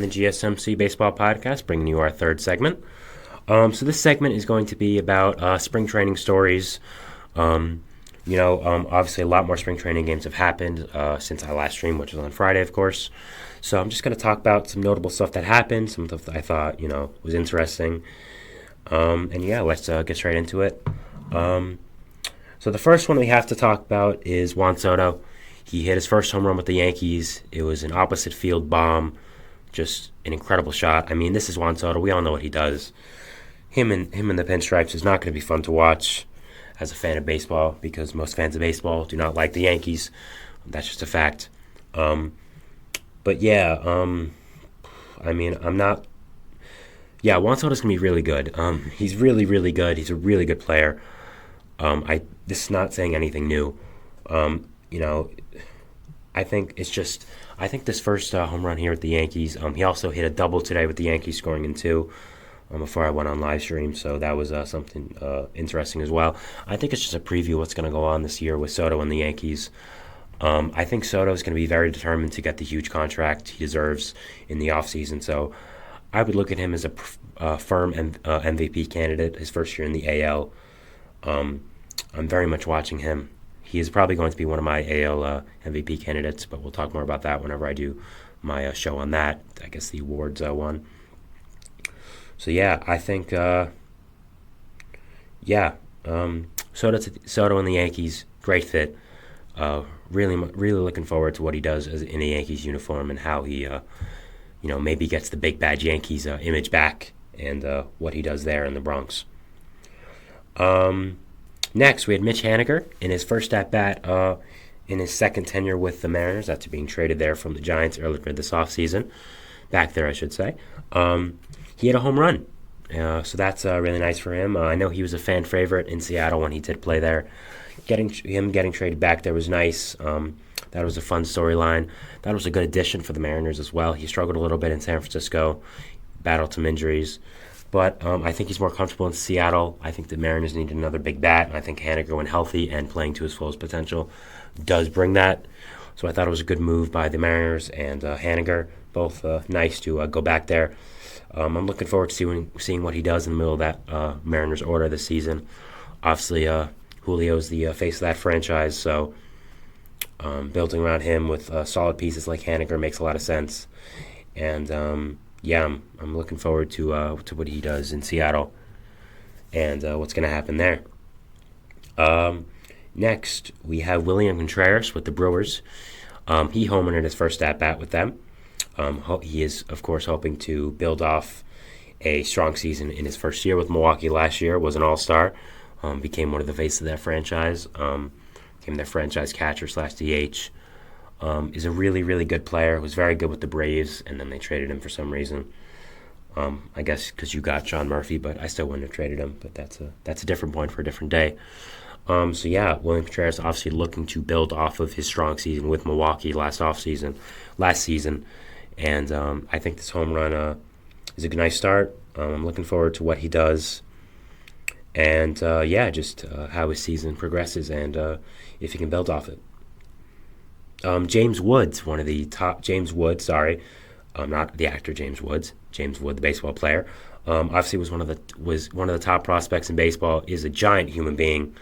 The GSMC Baseball Podcast, bringing you our third segment. So this segment is going to be about spring training stories. Obviously a lot more spring training games have happened since I last streamed, which was on Friday, of course. So I'm just going to talk about some notable stuff that happened, some stuff that I thought, was interesting. Let's get straight into it. So the first one we have to talk about is Juan Soto. He hit his first home run with the Yankees. It was an opposite field bomb. Just an incredible shot. I mean, this is Juan Soto. We all know what he does. Him in the pinstripes is not going to be fun to watch as a fan of baseball because most fans of baseball do not like the Yankees. That's just a fact. Juan Soto's going to be really good. He's really, really good. He's a really good player. This is not saying anything new. I think this first home run here with the Yankees, he also hit a double today with the Yankees scoring in two before I went on live stream, so that was something interesting as well. I think it's just a preview of what's going to go on this year with Soto and the Yankees. I think Soto is going to be very determined to get the huge contract he deserves in the offseason, so I would look at him as a firm MVP candidate his first year in the AL. I'm very much watching him. He is probably going to be one of my AL MVP candidates, but we'll talk more about that whenever I do my show on that. I guess the awards one. So yeah, I think Soto and the Yankees, great fit. Really looking forward to what he does in a Yankees uniform and how he maybe gets the big bad Yankees image back and what he does there in the Bronx. Next, we had Mitch Haniger in his first at-bat in his second tenure with the Mariners after being traded there from the Giants earlier this offseason. Back there, I should say. He had a home run, so that's really nice for him. I know he was a fan favorite in Seattle when he did play there. Getting traded back there was nice. That was a fun storyline. That was a good addition for the Mariners as well. He struggled a little bit in San Francisco, battled some injuries. But I think he's more comfortable in Seattle. I think the Mariners need another big bat. And I think Haniger, when healthy and playing to his fullest potential, does bring that. So I thought it was a good move by the Mariners and Haniger. Both nice to go back there. I'm looking forward to seeing what he does in the middle of that Mariners order this season. Obviously, Julio's the face of that franchise. So building around him with solid pieces like Haniger makes a lot of sense. And I'm looking forward to what he does in Seattle and what's going to happen there. Next, we have William Contreras with the Brewers. He homered in his first at-bat with them. He is, of course, hoping to build off a strong season in his first year with Milwaukee last year, was an all-star, became one of the faces of that franchise, became their franchise catcher / DH. Is a really, really good player. Was very good with the Braves, and then they traded him for some reason. I guess because you got John Murphy, but I still wouldn't have traded him. But that's a different point for a different day. William Contreras obviously looking to build off of his strong season with Milwaukee last season, and I think this home run is a nice start. I'm looking forward to what he does, and how his season progresses, and if he can build off it. James Woods, not the actor James Woods. James Wood, the baseball player, obviously was one of the top prospects in baseball. Is a giant human being.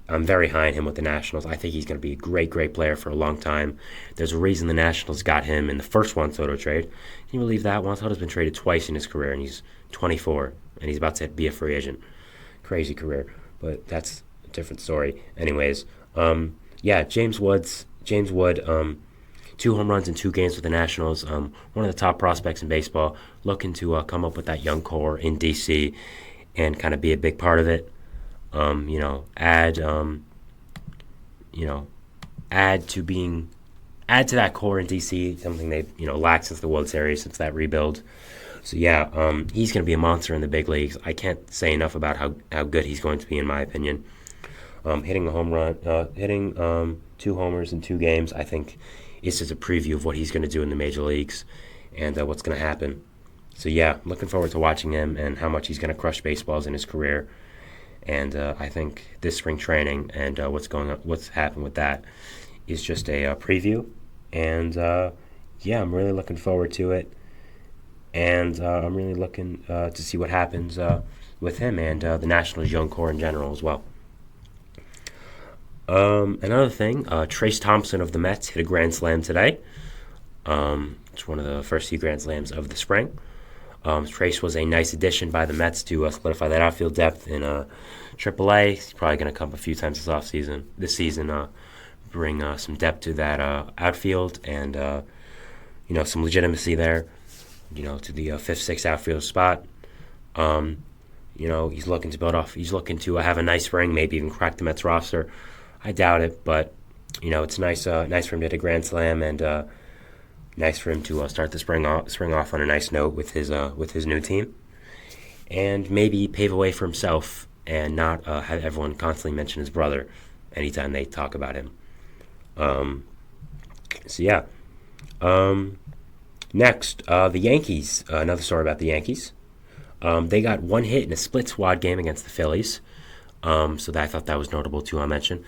I'm very high on him with the Nationals. I think he's going to be a great, great player for a long time. There's a reason the Nationals got him in the first Juan Soto trade. Can you believe that? Juan Soto's been traded twice in his career, and he's 24, and he's about to be a free agent. Crazy career, but that's a different story. Anyways, James Wood, 2 home runs in 2 games with the Nationals. One of the top prospects in baseball, looking to come up with that young core in D.C. and kind of be a big part of it. Add to that core in DC, something they lacked since the World Series, since that rebuild. So he's going to be a monster in the big leagues. I can't say enough about how good he's going to be, in my opinion. Hitting a home run, hitting 2 homers in 2 games, I think is just a preview of what he's going to do in the major leagues and what's going to happen. So looking forward to watching him and how much he's going to crush baseballs in his career. And I think this spring training and what's happened with that is just a preview. And yeah, I'm really looking forward to it, and I'm really looking to see what happens with him and the Nationals' young core in general as well. Another thing, Trace Thompson of the Mets hit a grand slam today. It's one of the first few grand slams of the spring. Trace was a nice addition by the Mets to solidify that outfield depth in AAA. He's probably going to come a few times this season, bring some depth to that outfield and some legitimacy there. To the fifth, sixth outfield spot. He's looking to build off. He's looking to have a nice spring, maybe even crack the Mets roster. I doubt it, but it's nice for him to hit a grand slam and nice for him to start the spring off on a nice note with his new team, and maybe pave a way for himself and not have everyone constantly mention his brother anytime they talk about him. Next, the Yankees. Another story about the Yankees. They got one hit in a split squad game against the Phillies. I thought that was notable too. I mentioned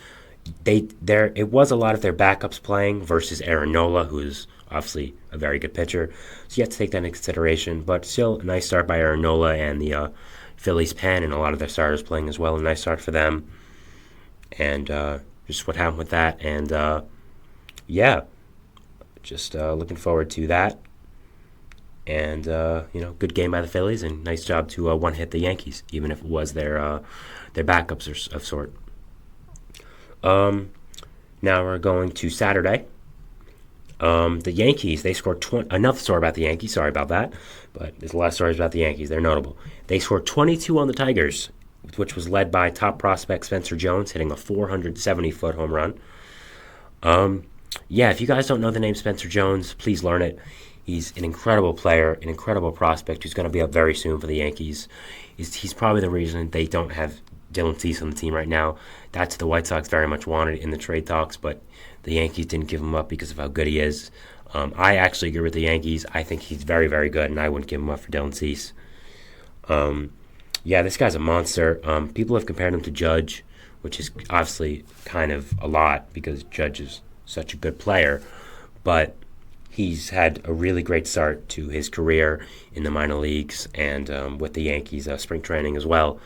it was a lot of their backups playing versus Aaron Nola, who is obviously a very good pitcher. So you have to take that into consideration. But still, a nice start by Aaron Nola and the Phillies pen, and a lot of their starters playing as well. A nice start for them. And just what happened with that. And just looking forward to that. And good game by the Phillies, and nice job to one hit the Yankees, even if it was their backups of sort. Now we're going to Saturday. The Yankees, they scored another story about the Yankees. Sorry about that, but there's a lot of stories about the Yankees. They're notable. They scored 22 on the Tigers, which was led by top prospect Spencer Jones hitting a 470-foot home run. If you guys don't know the name Spencer Jones, please learn it. He's an incredible player, an incredible prospect who's going to be up very soon for the Yankees. He's probably the reason they don't have Dylan Cease on the team right now. That's the White Sox very much wanted in the trade talks, but the Yankees didn't give him up because of how good he is. I actually agree with the Yankees. I think he's very, very good, and I wouldn't give him up for Dylan Cease. This guy's a monster. People have compared him to Judge, which is obviously kind of a lot because Judge is such a good player, but he's had a really great start to his career in the minor leagues and with the Yankees spring training as well.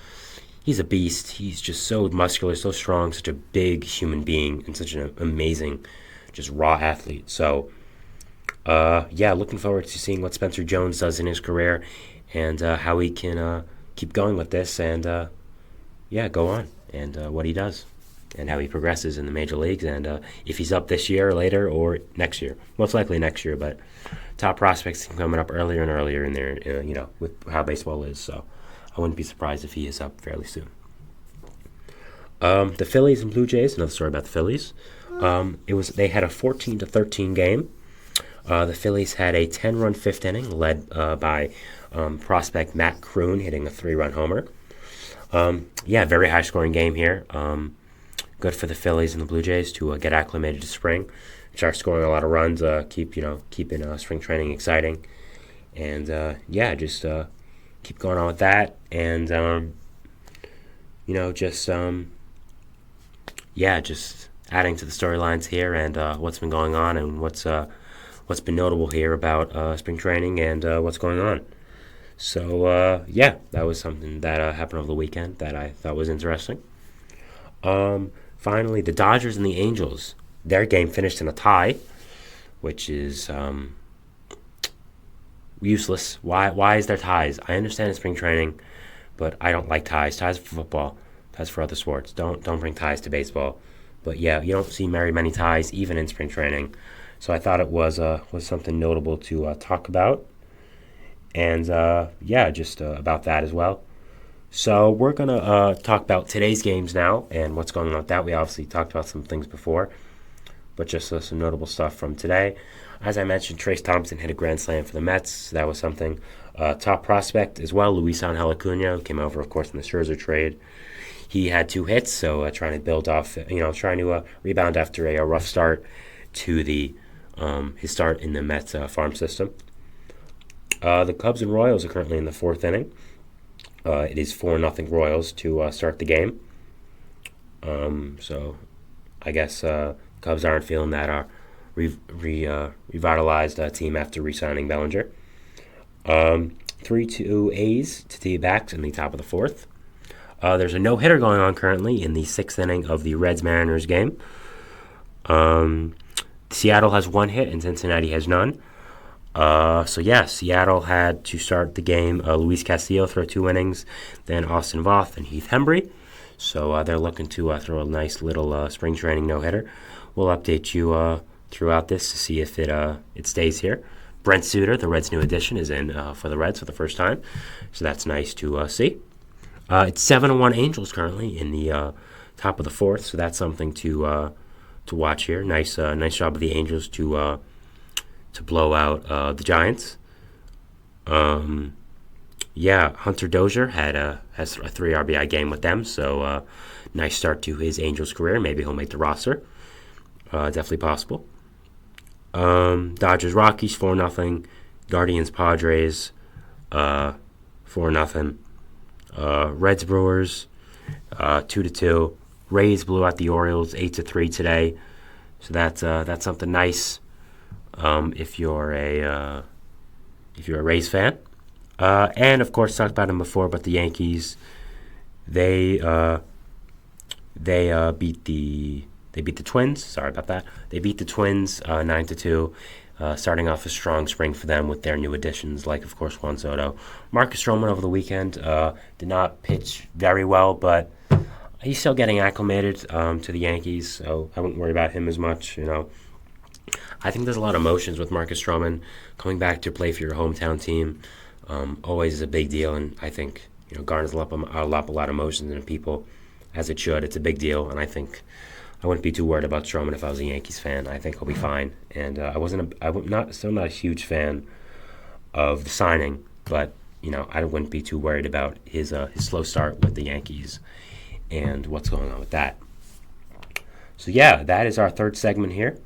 He's a beast. He's just so muscular, so strong, such a big human being, and such an amazing, just raw athlete. So, looking forward to seeing what Spencer Jones does in his career and how he can keep going with this and, go on and what he does and how he progresses in the major leagues and if he's up this year or later or next year. Most likely next year, but top prospects coming up earlier and earlier in there, with how baseball is. So I wouldn't be surprised if he is up fairly soon. The Phillies and Blue Jays, another story about the Phillies. They had a 14-13 game. The Phillies had a 10-run fifth inning led by prospect Matt Kroon hitting a 3-run homer. Very high-scoring game here. Good for the Phillies and the Blue Jays to get acclimated to spring, start scoring a lot of runs, keeping spring training exciting, and just keep going on with that, and just adding to the storylines here and what's been going on and what's been notable here about spring training and what's going on. So that was something that happened over the weekend that I thought was interesting. Finally, the Dodgers and the Angels, their game finished in a tie, which is useless. Why is there ties? I understand it's spring training, but I don't like ties. Ties for football. Ties for other sports. Don't bring ties to baseball. But you don't see very many ties even in spring training. So I thought it was something notable to talk about, and about that as well. So we're gonna talk about today's games now and what's going on with that. We obviously talked about some things before, but just some notable stuff from today. As I mentioned, Trace Thompson hit a grand slam for the Mets. So that was something. Top prospect as well, Luis Angel Acuna, came over, of course, in the Scherzer trade. He had 2 hits, so trying to build off, trying to rebound after a rough start to the his start in the Mets farm system. The Cubs and Royals are currently in the 4th inning. It is 4-0 Royals to start the game. So I guess Cubs aren't feeling that revitalized team after re-signing Bellinger. 3-2 A's to D-backs in the top of the fourth. There's a no-hitter going on currently in the sixth inning of the Reds-Mariners game. Seattle has one hit and Cincinnati has none. Seattle had to start the game. Luis Castillo throw 2 innings, then Austin Voth and Heath Hembry. So they're looking to throw a nice little spring training no-hitter. We'll update you throughout this to see if it stays here. Brent Suter, the Reds' new addition, is in for the Reds for the first time, so that's nice to see. It's 7-1 Angels currently in the top of the fourth, so that's something to watch here. Nice job of the Angels to blow out the Giants. Hunter Dozier has a 3 RBI game with them, so nice start to his Angels career. Maybe he'll make the roster. Definitely possible. Dodgers Rockies 4-0. Guardians Padres 4-0. Reds Brewers 2-2. Rays blew out the Orioles 8-3 today, so that's something nice if you're a Rays fan. And of course, talked about them before, but the Yankees they beat the Twins. Sorry about that. They beat the Twins 9-2, starting off a strong spring for them with their new additions, like, of course, Juan Soto. Marcus Stroman over the weekend did not pitch very well, but he's still getting acclimated to the Yankees, so I wouldn't worry about him as much. I think there's a lot of emotions with Marcus Stroman. Coming back to play for your hometown team always is a big deal, and I think garners a lot of emotions in people, as it should. It's a big deal, and I think I wouldn't be too worried about Stroman if I was a Yankees fan. I think he'll be fine. And still not a huge fan of the signing, but I wouldn't be too worried about his slow start with the Yankees and what's going on with that. So that is our third segment here.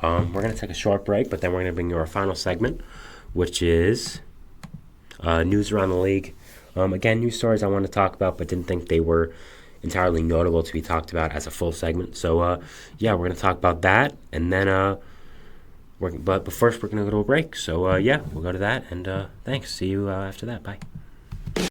We're going to take a short break, but then we're going to bring you our final segment, which is news around the league. Again, news stories I want to talk about, but didn't think they were entirely notable to be talked about as a full segment. So, we're going to talk about that, and then, but first we're going to go to a break. So, we'll go to that, and thanks. See you after that. Bye.